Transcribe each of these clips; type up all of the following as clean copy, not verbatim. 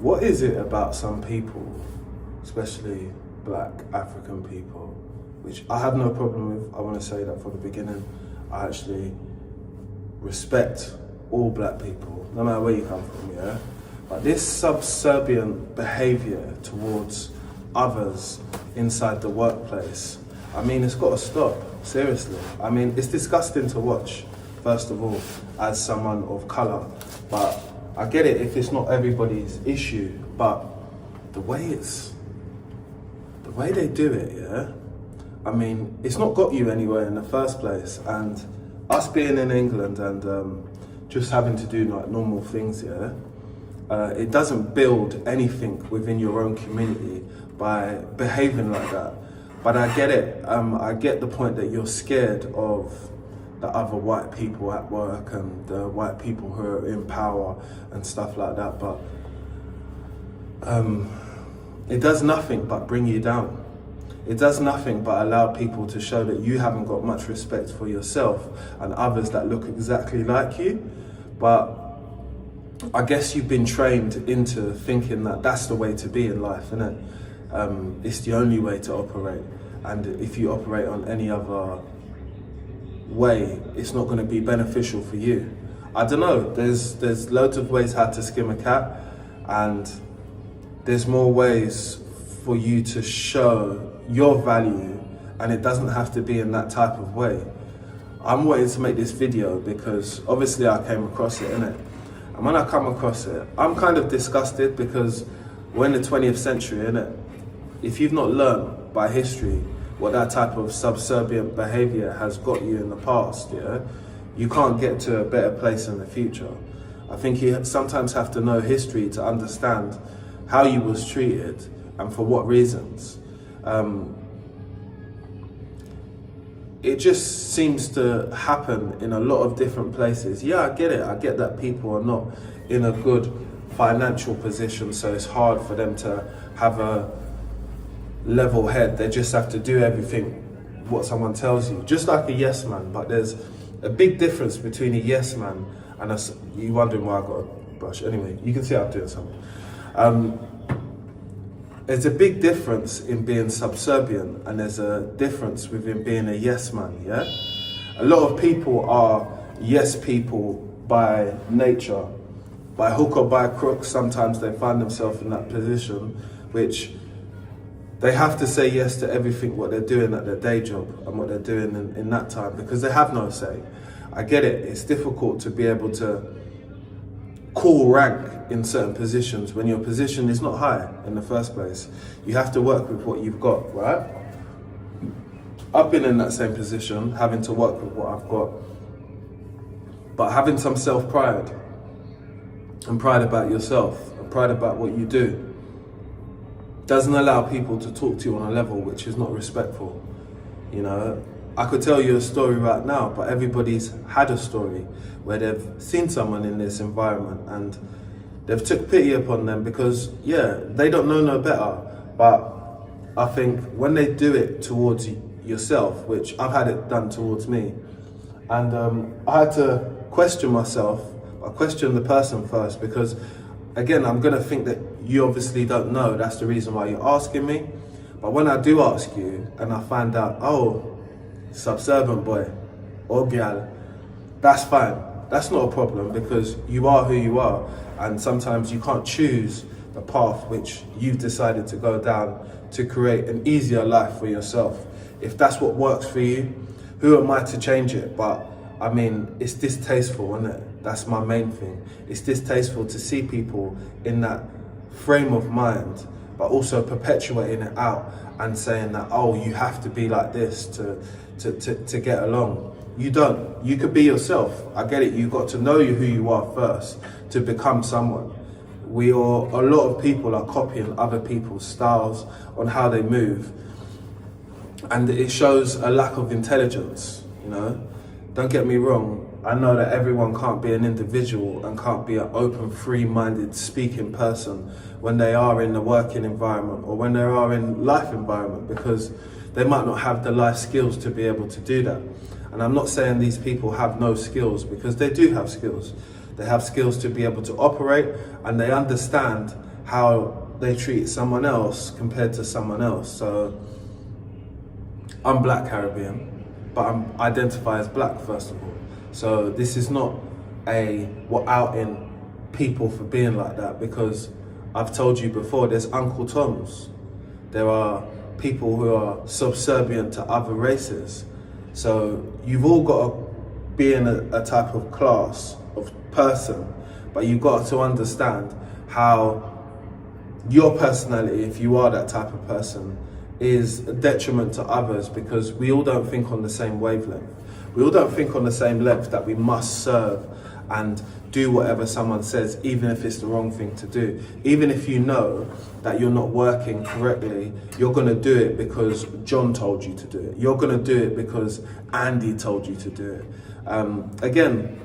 What is it about some people, especially black African people, which I have no problem with? I want to say that from the beginning. I actually respect all black people, no matter where you come from, yeah? But this subservient behaviour towards others inside the workplace, I mean, it's got to stop, seriously. I mean, it's disgusting to watch, first of all, as someone of colour. But I get it if it's not everybody's issue, but the way they do it, yeah? I mean, it's not got you anywhere in the first place. And us being in England and just having to do like normal things, yeah? It doesn't build anything within your own community by behaving like that. But I get it. I get the point that you're scared of the other white people at work and the white people who are in power and stuff like that. But it does nothing but bring you down. It does nothing but allow people to show that you haven't got much respect for yourself and others that look exactly like you. But I guess you've been trained into thinking that that's the way to be in life, isn't it? It's the only way to operate. And if you operate on any other way, it's not going to be beneficial for you. I don't know, there's loads of ways how to skin a cat, and there's more ways for you to show your value, and it doesn't have to be in that type of way. I'm wanting to make this video because obviously I came across it, innit? And when I come across it, I'm kind of disgusted because we're in the 20th century, innit? If you've not learned by history what that type of subservient behaviour has got you in the past, yeah, you can't get to a better place in the future. I think you sometimes have to know history to understand how you was treated and for what reasons. It just seems to happen in a lot of different places. Yeah, I get it. I get that people are not in a good financial position, so it's hard for them to have a level head. They just have to do everything what someone tells you, just like a yes man. But there's a big difference between a yes man and a... You wondering why I got a brush? Anyway, you can see I'm doing something. There's a big difference in being subservient, and there's a difference within being a yes man, yeah? A lot of people are yes people by nature. By hook or by crook, sometimes they find themselves in that position, which they have to say yes to everything what they're doing at their day job and what they're doing in that time, because they have no say. I get it, it's difficult to be able to call rank in certain positions when your position is not high in the first place. You have to work with what you've got, right? I've been in that same position, having to work with what I've got, but having some self-pride and pride about yourself and pride about what you do doesn't allow people to talk to you on a level which is not respectful. You know, I could tell you a story right now, but everybody's had a story where they've seen someone in this environment and they've took pity upon them because, yeah, they don't know no better. But I think when they do it towards yourself, which I've had it done towards me, and I had to question myself. I questioned the person first because, again, I'm gonna think that you obviously don't know. That's the reason why you're asking me. But when I do ask you and I find out, oh, subservient boy or gal, that's fine. That's not a problem because you are who you are, and sometimes you can't choose the path which you've decided to go down to create an easier life for yourself. If that's what works for you, who am I to change it? But I mean, it's distasteful, isn't it? That's my main thing. It's distasteful to see people in that frame of mind, but also perpetuating it out and saying that, oh, you have to be like this to get along. You don't. You could be yourself. I get it. You've got to know who you are first to become someone. A lot of people are copying other people's styles on how they move, and it shows a lack of intelligence, you know? Don't get me wrong. I know that everyone can't be an individual and can't be an open, free-minded speaking person when they are in the working environment or when they are in life environment, because they might not have the life skills to be able to do that. And I'm not saying these people have no skills, because they do have skills. They have skills to be able to operate, and they understand how they treat someone else compared to someone else. So I'm Black Caribbean, but I identify as Black first of all. So this is not we're outing people for being like that, because I've told you before, there's Uncle Toms. There are people who are subservient to other races. So you've all got to be in a type of class of person, but you've got to understand how your personality, if you are that type of person, is a detriment to others, because we all don't think on the same wavelength. We all don't think on the same length that we must serve and do whatever someone says, even if it's the wrong thing to do. Even if you know that you're not working correctly, you're going to do it because John told you to do it. You're going to do it because Andy told you to do it. Again,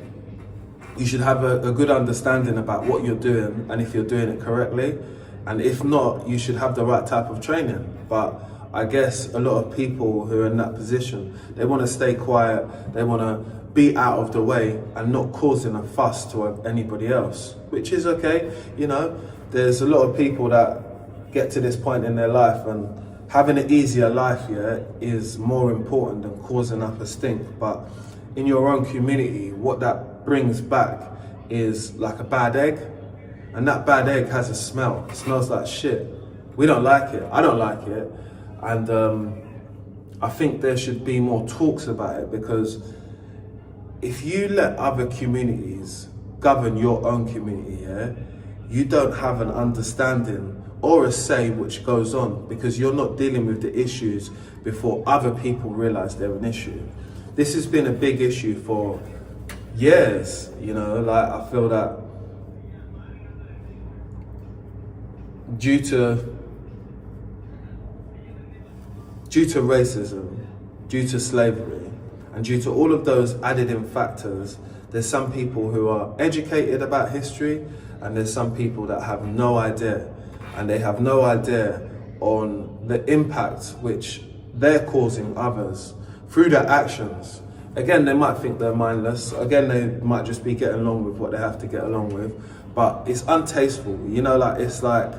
you should have a good understanding about what you're doing and if you're doing it correctly. And if not, you should have the right type of training. But I guess a lot of people who are in that position, they want to stay quiet, they want to be out of the way and not causing a fuss to anybody else, which is okay. You know, there's a lot of people that get to this point in their life, and having an easier life, yeah, is more important than causing up a stink. But in your own community, what that brings back is like a bad egg, and that bad egg has a smell. It smells like shit. We don't like it. I don't like it. And I think there should be more talks about it, because if you let other communities govern your own community, yeah, you don't have an understanding or a say which goes on, because you're not dealing with the issues before other people realize they're an issue. This has been a big issue for years, you know, like I feel that due to racism, due to slavery, and due to all of those added in factors, there's some people who are educated about history, and there's some people that have no idea. And they have no idea on the impact which they're causing others through their actions. Again, they might think they're mindless. Again, they might just be getting along with what they have to get along with. But it's untasteful, you know, like it's like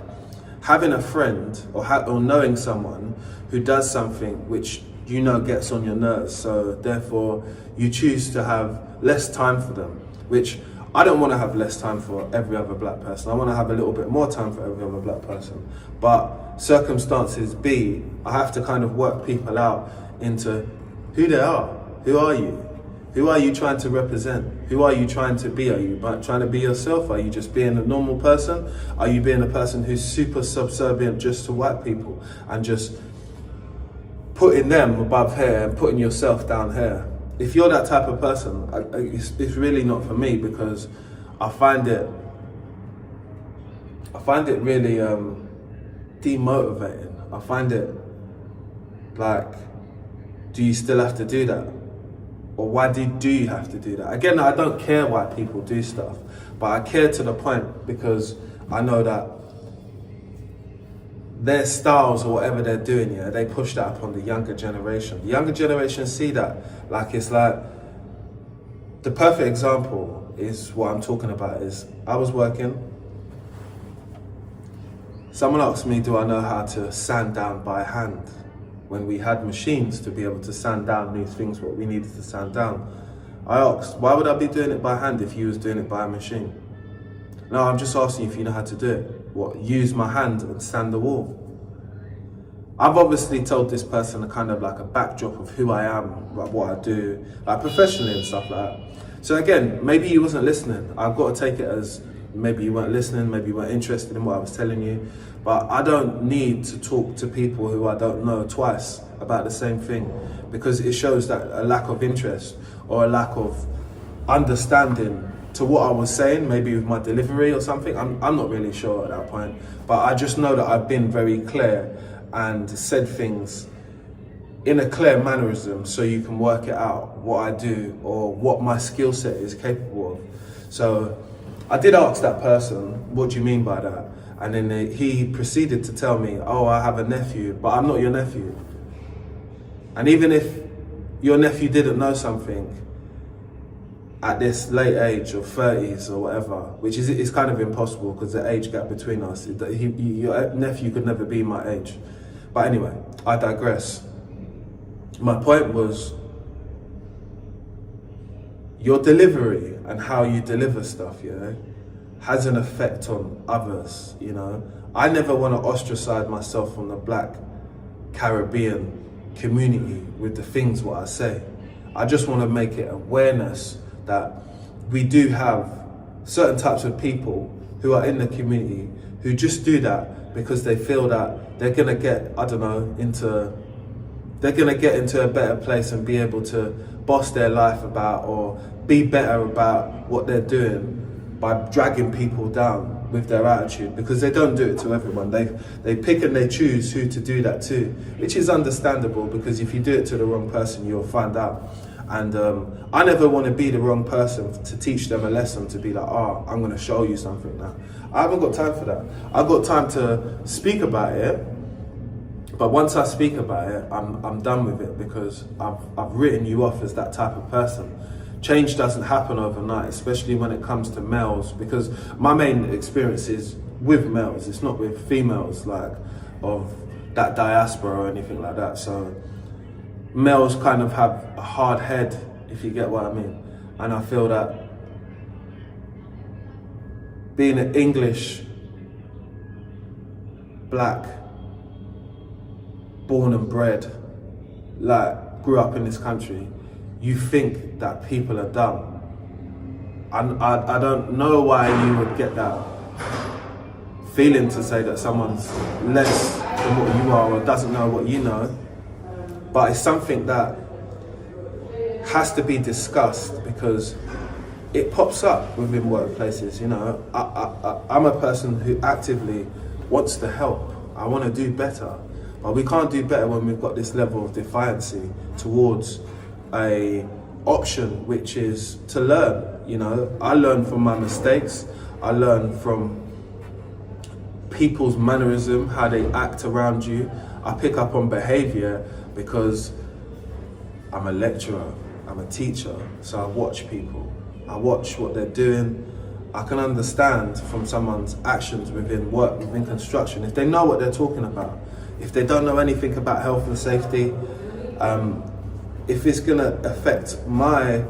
having a friend or knowing someone who does something which you know gets on your nerves, so therefore you choose to have less time for them, which I don't want to have less time for every other Black person. I want to have a little bit more time for every other Black person. But circumstances be, I have to kind of work people out into who they are. Who are you? Who are you trying to represent? Who are you trying to be? Are you trying to be yourself? Are you just being a normal person? Are you being a person who's super subservient just to white people and just putting them above here and putting yourself down here? If you're that type of person, it's really not for me, because I find it really demotivating. I find it like, do you still have to do that? Or why do you have to do that? Again, I don't care why people do stuff, but I care to the point because I know that their styles or whatever they're doing, yeah, they push that upon the younger generation. The younger generation see that. Like, it's like, the perfect example is what I'm talking about is, I was working, someone asked me, do I know how to sand down by hand? When we had machines to be able to sand down these things, what we needed to sand down. I asked, why would I be doing it by hand if you was doing it by a machine? No, I'm just asking you if you know how to do it. What, use my hand and sand the wall? I've obviously told this person a kind of like a backdrop of who I am, like what I do, like professionally and stuff like that. So again, maybe you wasn't listening. I've got to take it as maybe you weren't listening, maybe you weren't interested in what I was telling you. But I don't need to talk to people who I don't know twice about the same thing, because it shows that a lack of interest or a lack of understanding to what I was saying, maybe with my delivery or something. I'm not really sure at that point, but I just know that I've been very clear and said things in a clear mannerism so you can work it out, what I do or what my skill set is capable of. So I did ask that person, what do you mean by that? And then he proceeded to tell me, oh, I have a nephew, but I'm not your nephew. And even if your nephew didn't know something, at this late age of 30s or whatever, which is kind of impossible because the age gap between us, your nephew could never be my age. But anyway, I digress. My point was, your delivery and how you deliver stuff, has an effect on others, I never want to ostracize myself from the Black Caribbean community with the things what I say. I just want to make it awareness that we do have certain types of people who are in the community who just do that because they feel that they're gonna get, they're gonna get into a better place and be able to boss their life about or be better about what they're doing by dragging people down with their attitude, because they don't do it to everyone. They pick and they choose who to do that to, which is understandable, because if you do it to the wrong person, you'll find out. And I never want to be the wrong person to teach them a lesson, to be like, I'm going to show you something now. I haven't got time for that. I've got time to speak about it, but once I speak about it, I'm done with it, because I've written you off as that type of person. Change doesn't happen overnight, especially when it comes to males, because my main experience is with males. It's not with females, like of that diaspora or anything like that. So males kind of have a hard head, if you get what I mean. And I feel that being an English, Black, born and bred, like grew up in this country, you think that people are dumb. And I don't know why you would get that feeling to say that someone's less than what you are or doesn't know what you know. But it's something that has to be discussed, because it pops up within workplaces. I'm a person who actively wants to help. I want to do better, but we can't do better when we've got this level of defiancy towards a option, which is to learn. I learn from my mistakes. I learn from people's mannerism, how they act around you. I pick up on behaviour because I'm a lecturer, I'm a teacher, so I watch people. I watch what they're doing. I can understand from someone's actions within work, within construction, if they know what they're talking about. If they don't know anything about health and safety, if it's gonna affect my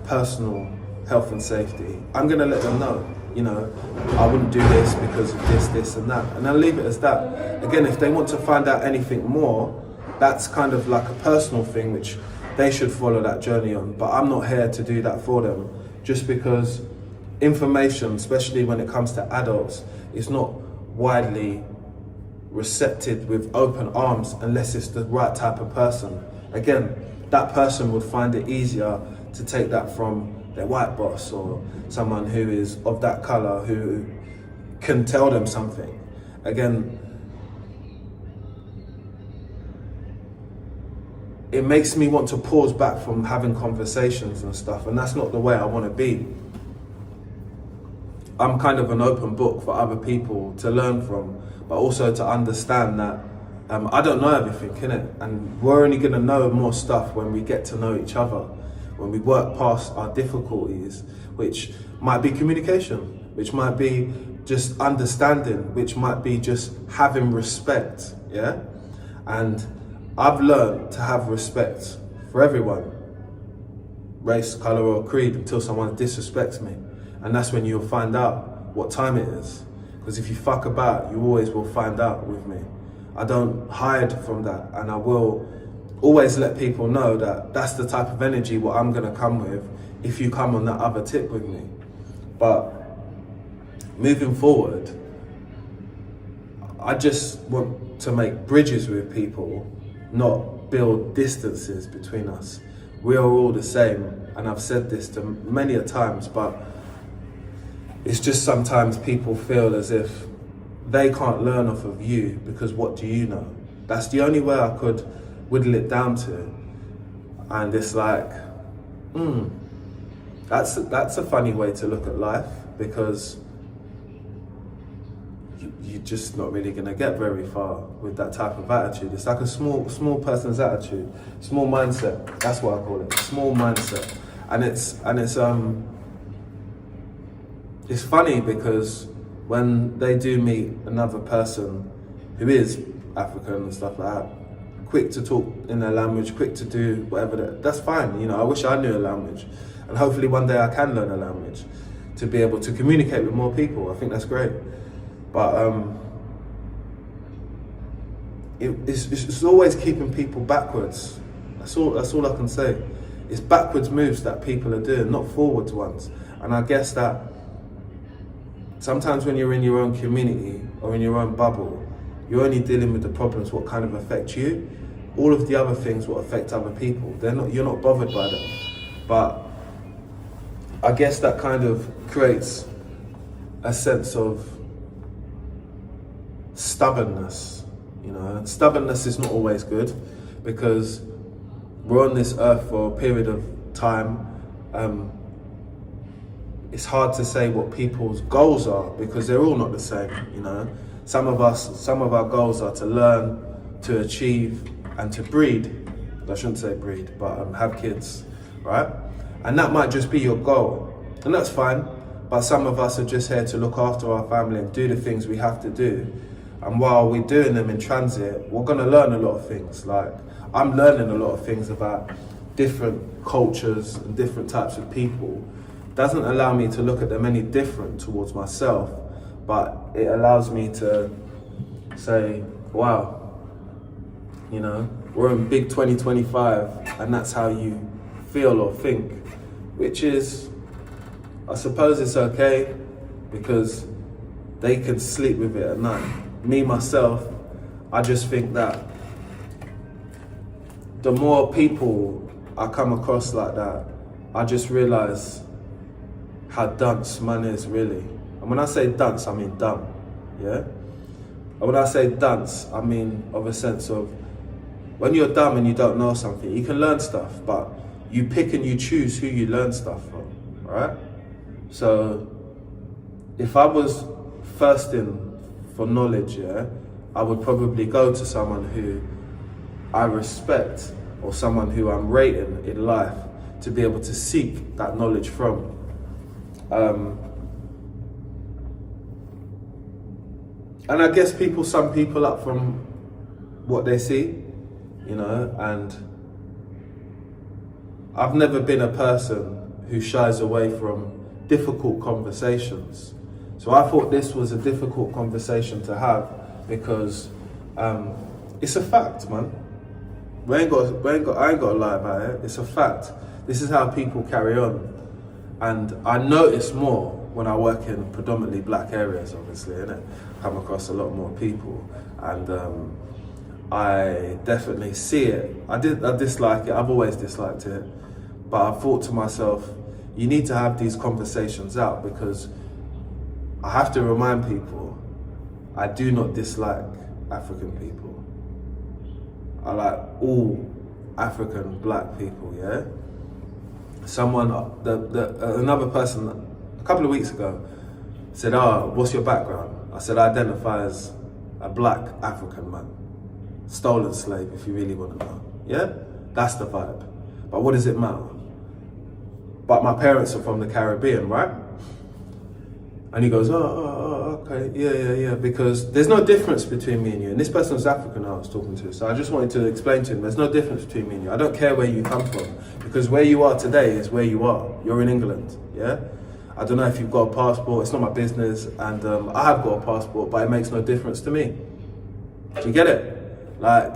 personal health and safety, I'm gonna let them know. I wouldn't do this because of this, this and that. And I'll leave it as that. Again, if they want to find out anything more, that's kind of like a personal thing, which they should follow that journey on. But I'm not here to do that for them, just because information, especially when it comes to adults, is not widely recepted with open arms unless it's the right type of person. Again, that person would find it easier to take that from their white boss or someone who is of that colour, who can tell them something. Again, it makes me want to pause back from having conversations and stuff, and that's not the way I want to be. I'm kind of an open book for other people to learn from, but also to understand that I don't know everything, innit? And we're only going to know more stuff when we get to know each other, when we work past our difficulties, which might be communication, which might be just understanding, which might be just having respect, yeah? And I've learned to have respect for everyone, race, colour or creed, until someone disrespects me. And that's when you'll find out what time it is. Because if you fuck about, you always will find out with me. I don't hide from that, and I will always let people know that that's the type of energy what I'm gonna come with if you come on that other tip with me. But moving forward, I just want to make bridges with people, not build distances between us. We are all the same, and I've said this to many a times, but it's just sometimes people feel as if they can't learn off of you because what do you know? That's the only way I could whittle it down to. And it's like, that's a funny way to look at life, because you're just not really gonna get very far with that type of attitude. It's like a small person's attitude, small mindset. That's what I call it, small mindset. And it's funny because when they do meet another person who is African and stuff like that, quick to talk in their language, quick to do whatever, that's fine. You know, I wish I knew a language, and hopefully one day I can learn a language to be able to communicate with more people. I think that's great. But it's always keeping people backwards. That's all I can say. It's backwards moves that people are doing, not forwards ones. And I guess that sometimes when you're in your own community or in your own bubble, you're only dealing with the problems what kind of affect you. All of the other things will affect other people. You're not bothered by them. But I guess that kind of creates a sense of stubbornness, you know. And stubbornness is not always good, because we're on this earth for a period of time. It's hard to say what people's goals are, because they're all not the same, you know. Some of our goals are to learn, to achieve, and to breed. I shouldn't say breed, but have kids, right? And that might just be your goal, and that's fine. But some of us are just here to look after our family and do the things we have to do. And while we're doing them in transit, we're gonna learn a lot of things. Like, I'm learning a lot of things about different cultures and different types of people. Doesn't allow me to look at them any different towards myself, but it allows me to say, wow, you know, we're in big 2025, and that's how you feel or think, which is, I suppose it's okay, because they can sleep with it at night. Me, myself, I just think that the more people I come across like that, I just realise how dunce man is really. And when I say dunce, I mean dumb, yeah? And when I say dunce, I mean of a sense of, when you're dumb and you don't know something, you can learn stuff, but you pick and you choose who you learn stuff from, right? So if I was thirsting for knowledge, yeah, I would probably go to someone who I respect, or someone who I'm rating in life, to be able to seek that knowledge from. And I guess people sum people up from what they see, you know, and I've never been a person who shies away from difficult conversations. So I thought this was a difficult conversation to have, because it's a fact, man. I ain't got to lie about it. It's a fact. This is how people carry on. And I notice more when I work in predominantly black areas, obviously, innit? Come across a lot more people. And I definitely see it. I dislike it. I've always disliked it. But I thought to myself, you need to have these conversations out, because I have to remind people, I do not dislike African people. I like all African black people, yeah? Another person a couple of weeks ago said, what's your background? I said, I identify as a black African man. Stolen slave, if you really want to know, yeah? That's the vibe. But what does it matter? But my parents are from the Caribbean, right? And he goes, okay, yeah, because there's no difference between me and you. And this person was African I was talking to, so I just wanted to explain to him, there's no difference between me and you. I don't care where you come from, because where you are today is where you are. You're in England, yeah? I don't know if you've got a passport, it's not my business, and I have got a passport, but it makes no difference to me. Do you get it? Like,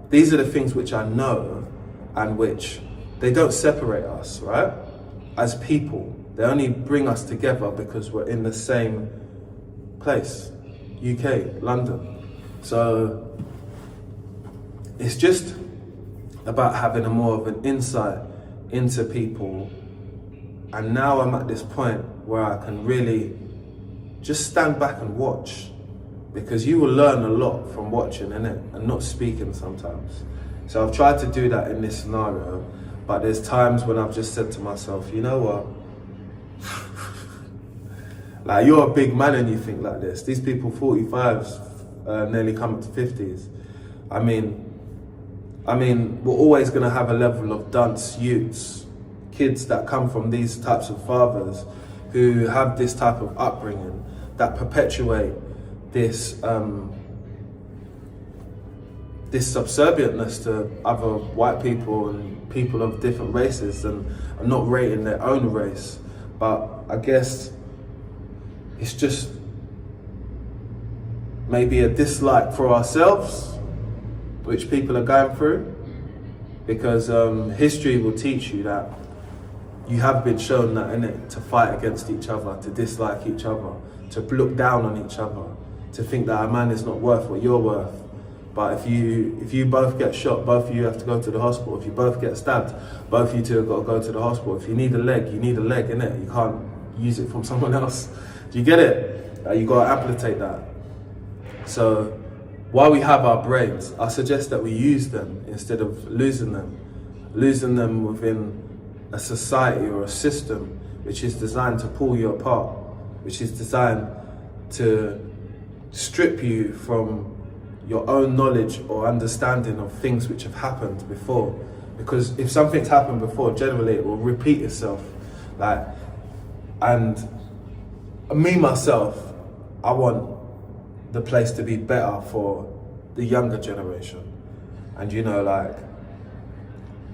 these are the things which I know, and which, they don't separate us, right? As people. They only bring us together because we're in the same place, UK, London. So it's just about having a more of an insight into people. And now I'm at this point where I can really just stand back and watch, because you will learn a lot from watching, innit? And not speaking sometimes. So I've tried to do that in this scenario, but there's times when I've just said to myself, you know what? Like, you're a big man and you think like this. These people 45s, nearly come to 50s. I mean, we're always gonna have a level of dunce youths, kids that come from these types of fathers who have this type of upbringing that perpetuate this this subservientness to other white people and people of different races, and not rating their own race. But I guess it's just maybe a dislike for ourselves, which people are going through, because history will teach you that you have been shown that, innit, to fight against each other, to dislike each other, to look down on each other, to think that a man is not worth what you're worth. But if you both get shot, both of you have to go to the hospital. If you both get stabbed, both of you two have got to go to the hospital. If you need a leg, you need a leg, innit? You can't use it from someone else. Do you get it? You got to amputate that. So while we have our brains, I suggest that we use them instead of losing them. Losing them within a society or a system which is designed to pull you apart, which is designed to strip you from your own knowledge or understanding of things which have happened before. Because if something's happened before, generally it will repeat itself. And me, myself, I want the place to be better for the younger generation. And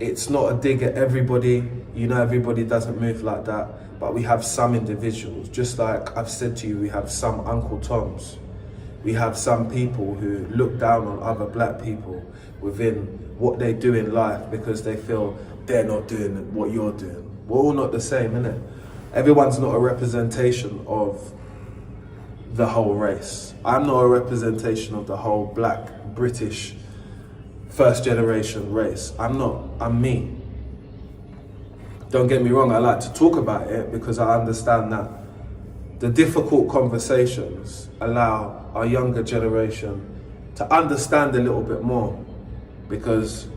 it's not a dig at everybody. Everybody doesn't move like that, but we have some individuals, just like I've said to you, we have some Uncle Toms. We have some people who look down on other black people within what they do in life because they feel they're not doing what you're doing. We're all not the same, innit? Everyone's not a representation of the whole race. I'm not a representation of the whole black, British, first generation race. I'm not, I'm me. Don't get me wrong, I like to talk about it because I understand that the difficult conversations allow our younger generation to understand a little bit more, because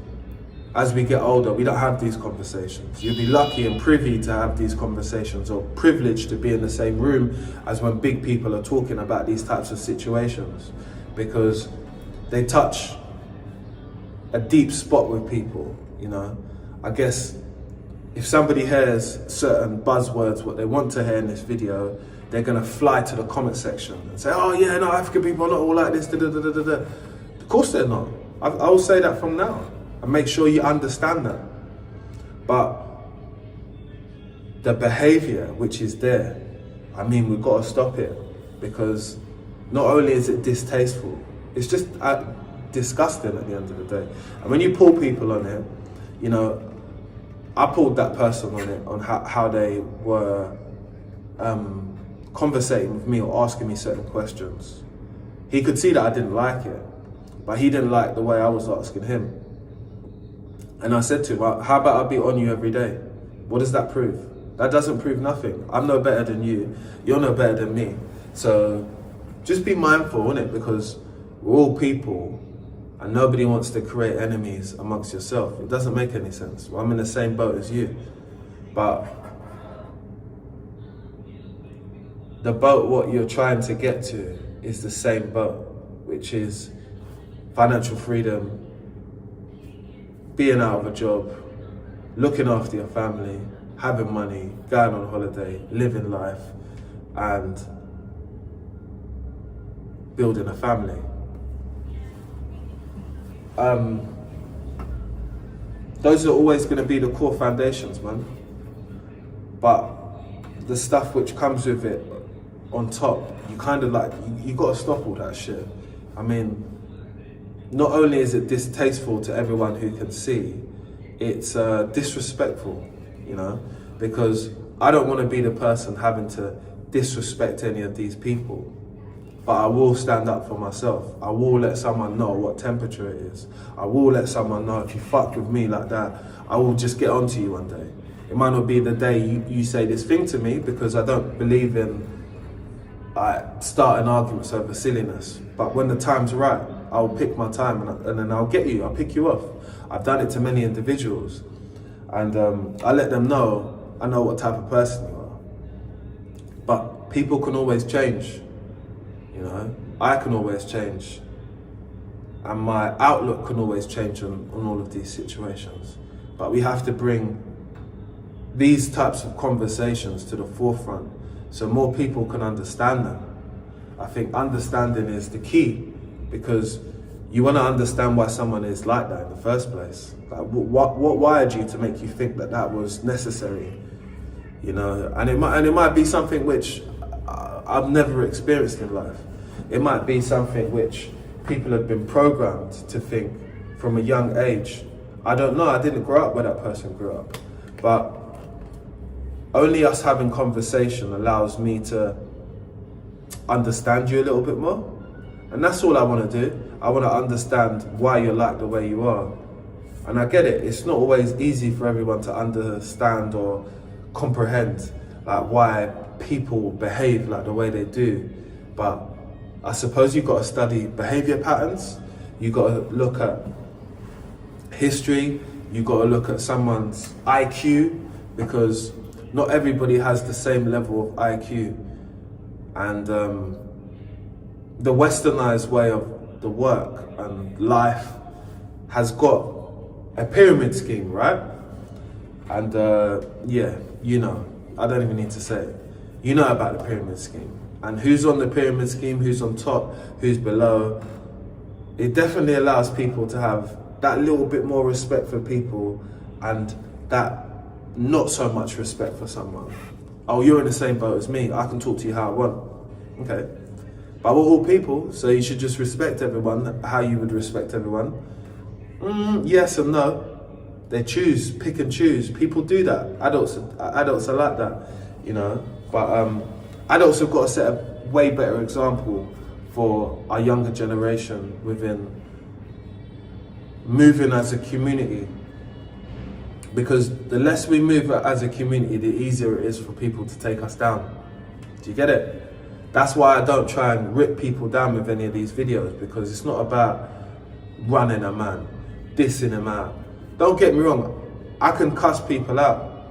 as we get older, we don't have these conversations. You'll be lucky and privy to have these conversations, or privileged to be in the same room as when big people are talking about these types of situations, because they touch a deep spot with people, I guess if somebody hears certain buzzwords, what they want to hear in this video, they're gonna fly to the comment section and say, oh yeah, no, African people are not all like this, da, da, da, da, da. Of course they're not. I will say that from now, and make sure you understand that. But the behaviour which is there, we've got to stop it, because not only is it distasteful, it's just disgusting at the end of the day. And when you pull people on it, I pulled that person on it, on how they were conversating with me or asking me certain questions. He could see that I didn't like it, but he didn't like the way I was asking him. And I said to him, well, how about I be on you every day? What does that prove? That doesn't prove nothing. I'm no better than you. You're no better than me. So just be mindful, innit? Because we're all people, and nobody wants to create enemies amongst yourself. It doesn't make any sense. Well, I'm in the same boat as you. But the boat, what you're trying to get to, is the same boat, which is financial freedom, being out of a job, looking after your family, having money, going on holiday, living life, and building a family. Those are always going to be the core foundations, man. But the stuff which comes with it on top, you got to stop all that shit. Not only is it distasteful to everyone who can see, it's disrespectful, because I don't want to be the person having to disrespect any of these people. But I will stand up for myself. I will let someone know what temperature it is. I will let someone know, if you fuck with me like that, I will just get onto you one day. It might not be the day you say this thing to me, because I don't believe in starting arguments over silliness. But when the time's right, I'll pick my time and then I'll get you, I'll pick you off. I've done it to many individuals. And I let them know, I know what type of person you are. But people can always change. I can always change, and my outlook can always change on all of these situations. But we have to bring these types of conversations to the forefront so more people can understand them. I think understanding is the key, because you want to understand why someone is like that in the first place. Like, what wired you to make you think that that was necessary? You know, and it might be something which I've never experienced in life. It might be something which people have been programmed to think from a young age. I don't know. I didn't grow up where that person grew up, but only us having conversation allows me to understand you a little bit more. And that's all I want to do. I want to understand why you're like the way you are. And I get it. It's not always easy for everyone to understand or comprehend like why people behave like the way they do. But I suppose you've got to study behaviour patterns. You've got to look at history. You've got to look at someone's IQ, because not everybody has the same level of IQ. And the westernized way of the work and life has got a pyramid scheme, right? And yeah, you know, I don't even need to say it. You know about the pyramid scheme. And who's on the pyramid scheme, who's on top, who's below. It definitely allows people to have that little bit more respect for people and that not so much respect for someone. Oh, you're in the same boat as me, I can talk to you how I want. Okay. But we're all people, so you should just respect everyone how you would respect everyone. Yes and no. They choose, pick and choose. People do that. Adults are like that, you know. But adults have got to set a way better example for our younger generation within moving as a community. Because the less we move as a community, the easier it is for people to take us down. Do you get it? That's why I don't try and rip people down with any of these videos, because it's not about running a man, dissing him out. Don't get me wrong, I can cuss people out.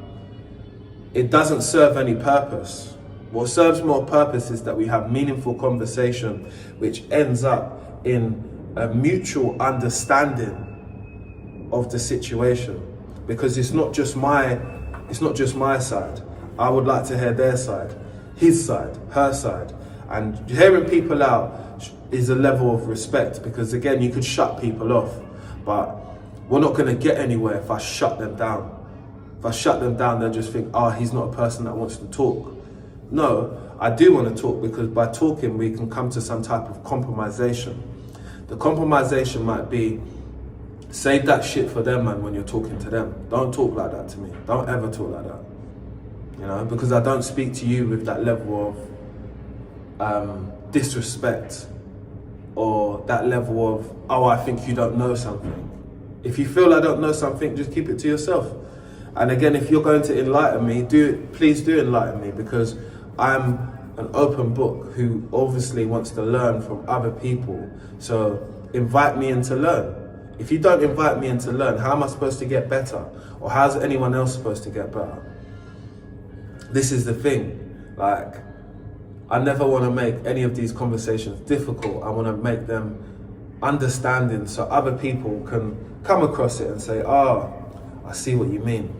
It doesn't serve any purpose. What serves more purpose is that we have meaningful conversation which ends up in a mutual understanding of the situation. Because it's not just my side. I would like to hear their side, his side, her side. And hearing people out is a level of respect, because again, you could shut people off, but we're not gonna get anywhere if I shut them down. If I shut them down, they'll just think, oh, he's not a person that wants to talk. No, I do want to talk, because by talking, we can come to some type of compromisation. The compromisation might be, save that shit for them, man, when you're talking to them. Don't talk like that to me. Don't ever talk like that. You know, because I don't speak to you with that level of disrespect, or that level of, oh, I think you don't know something. If you feel I don't know something, just keep it to yourself. And again, if you're going to enlighten me, please do enlighten me, because I'm an open book who obviously wants to learn from other people. So invite me in to learn. If you don't invite me in to learn, how am I supposed to get better? Or how's anyone else supposed to get better? This is the thing. Like, I never want to make any of these conversations difficult. I want to make them understanding, so other people can come across it and say, oh, I see what you mean.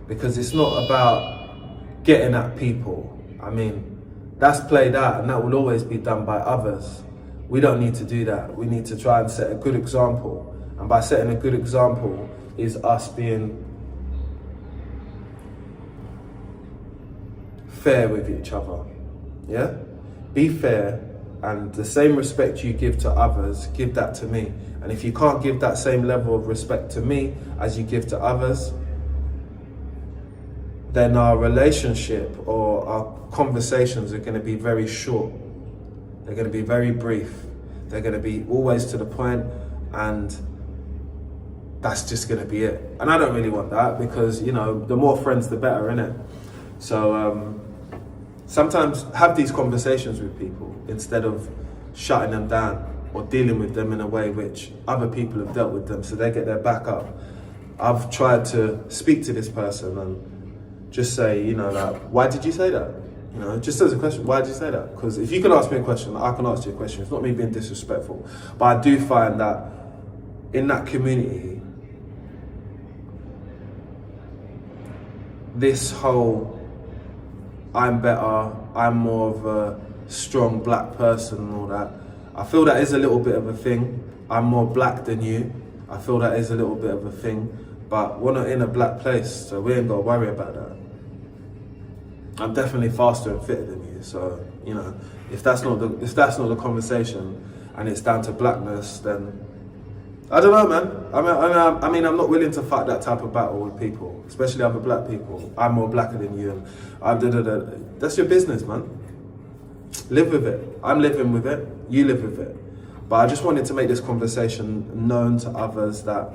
Because it's not about getting at people. I mean, that's played out, and that will always be done by others. We don't need to do that. We need to try and set a good example. And by setting a good example is us being fair with each other. Yeah? Be fair, and the same respect you give to others, give that to me. And if you can't give that same level of respect to me as you give to others, then our relationship or our conversations are going to be very short. They're going to be very brief. They're going to be always to the point, and that's just going to be it. And I don't really want that, because, you know, the more friends, the better, innit? So sometimes have these conversations with people instead of shutting them down or dealing with them in a way which other people have dealt with them, so they get their back up. I've tried to speak to this person and just say, you know, like, why did you say that? You know, just as a question, why did you say that? Because if you can ask me a question, I can ask you a question. It's not me being disrespectful. But I do find that in that community, this whole I'm better, I'm more of a strong black person and all that, I feel that is a little bit of a thing. I'm more black than you. I feel that is a little bit of a thing, but we're not in a black place, so we ain't got to worry about that. I'm definitely faster and fitter than you, so you know, if that's not the conversation, and it's down to blackness, then I don't know, man. I mean, I'm not willing to fight that type of battle with people, especially other black people. I'm more blacker than you, and that's your business, man. Live with it. I'm living with it. You live with it. But I just wanted to make this conversation known to others that,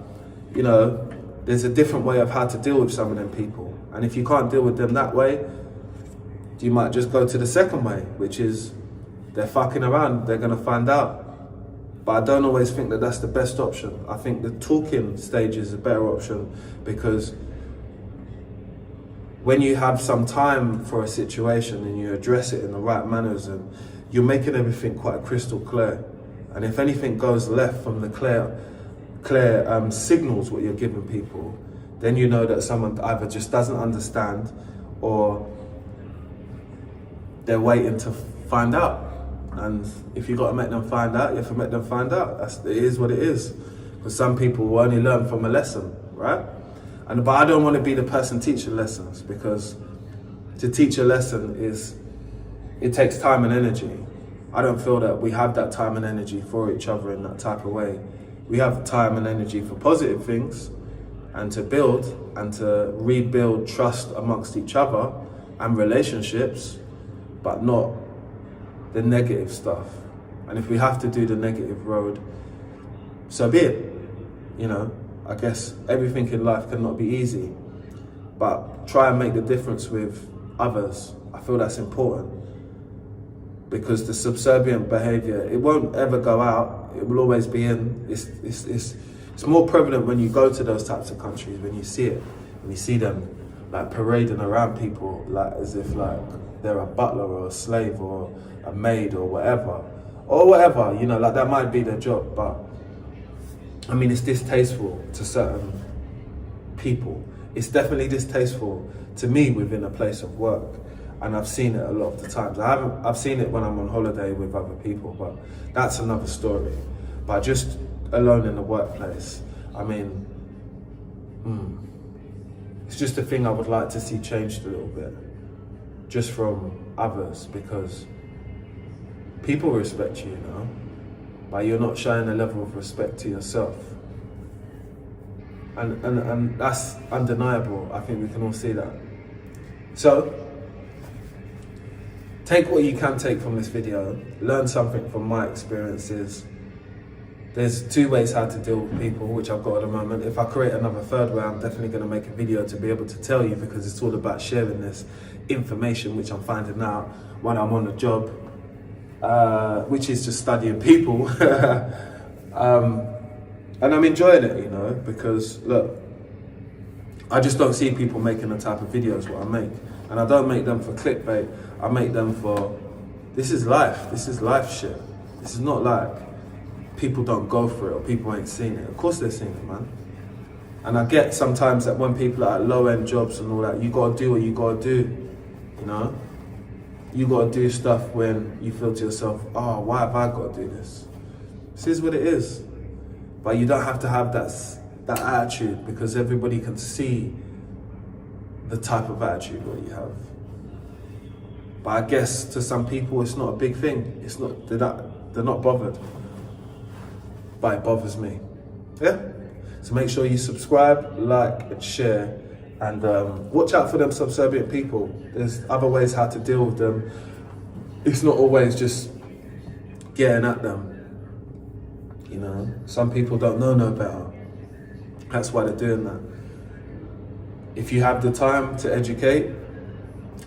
you know, there's a different way of how to deal with some of them people. And if you can't deal with them that way, you might just go to the second way, which is they're fucking around, they're gonna find out. But I don't always think that that's the best option. I think the talking stage is a better option, because when you have some time for a situation and you address it in the right manners, and you're making everything quite crystal clear. And if anything goes left from the clear signals what you're giving people, then you know that someone either just doesn't understand, or they're waiting to find out. And if you got to make them find out, you have to make them find out. It is what it is. Because some people will only learn from a lesson, right? But I don't want to be the person teaching lessons, because to teach a lesson it takes time and energy. I don't feel that we have that time and energy for each other in that type of way. We have time and energy for positive things, and to build and to rebuild trust amongst each other and relationships, but not the negative stuff. And if we have to do the negative road, so be it. You know, I guess everything in life cannot be easy, but try and make the difference with others. I feel that's important, because the subservient behaviour, it won't ever go out. It will always be in. It's more prevalent when you go to those types of countries, when you see it, when you see them like parading around people like as if like they're a butler or a slave or a maid or whatever, you know, like that might be their job. But I mean, it's distasteful to certain people. It's definitely distasteful to me within a place of work. And I've seen it a lot of the times. I've seen it when I'm on holiday with other people, but that's another story. But just alone in the workplace, I mean, it's just a thing I would like to see changed a little bit, just from others, because people respect you, you know, but you're not showing a level of respect to yourself. And that's undeniable. I think we can all see that. So, take what you can take from this video, learn something from my experiences. There's 2 ways how to deal with people, which I've got at the moment. If I create another 3rd way, I'm definitely going to make a video to be able to tell you, because it's all about sharing this information, which I'm finding out when I'm on the job, which is just studying people. And I'm enjoying it, you know, because look, I just don't see people making the type of videos what I make. And I don't make them for clickbait. I make them for, this is life shit. This is not like people don't go for it or people ain't seen it. Of course they've seen it, man. And I get sometimes that when people are at low-end jobs and all that, you gotta do what you gotta do, you know? You gotta do stuff when you feel to yourself, oh, why have I gotta do this? This is what it is. But you don't have to have that attitude, because everybody can see the type of attitude that you have. But I guess to some people it's not a big thing. They're not bothered. But it bothers me. Yeah? So make sure you subscribe, like, and share, and watch out for them subservient people. There's other ways how to deal with them. It's not always just getting at them. You know, some people don't know no better. That's why they're doing that. If you have the time to educate,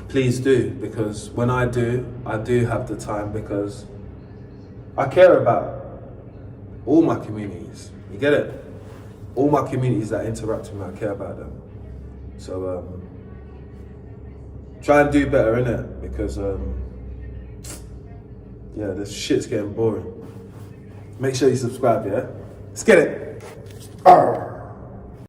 please do, because when I do have the time, because I care about all my communities. You get it? All my communities that interact with me, I care about them. So try and do better, innit? Because yeah, this shit's getting boring. Make sure you subscribe, yeah? Let's get it. Arr.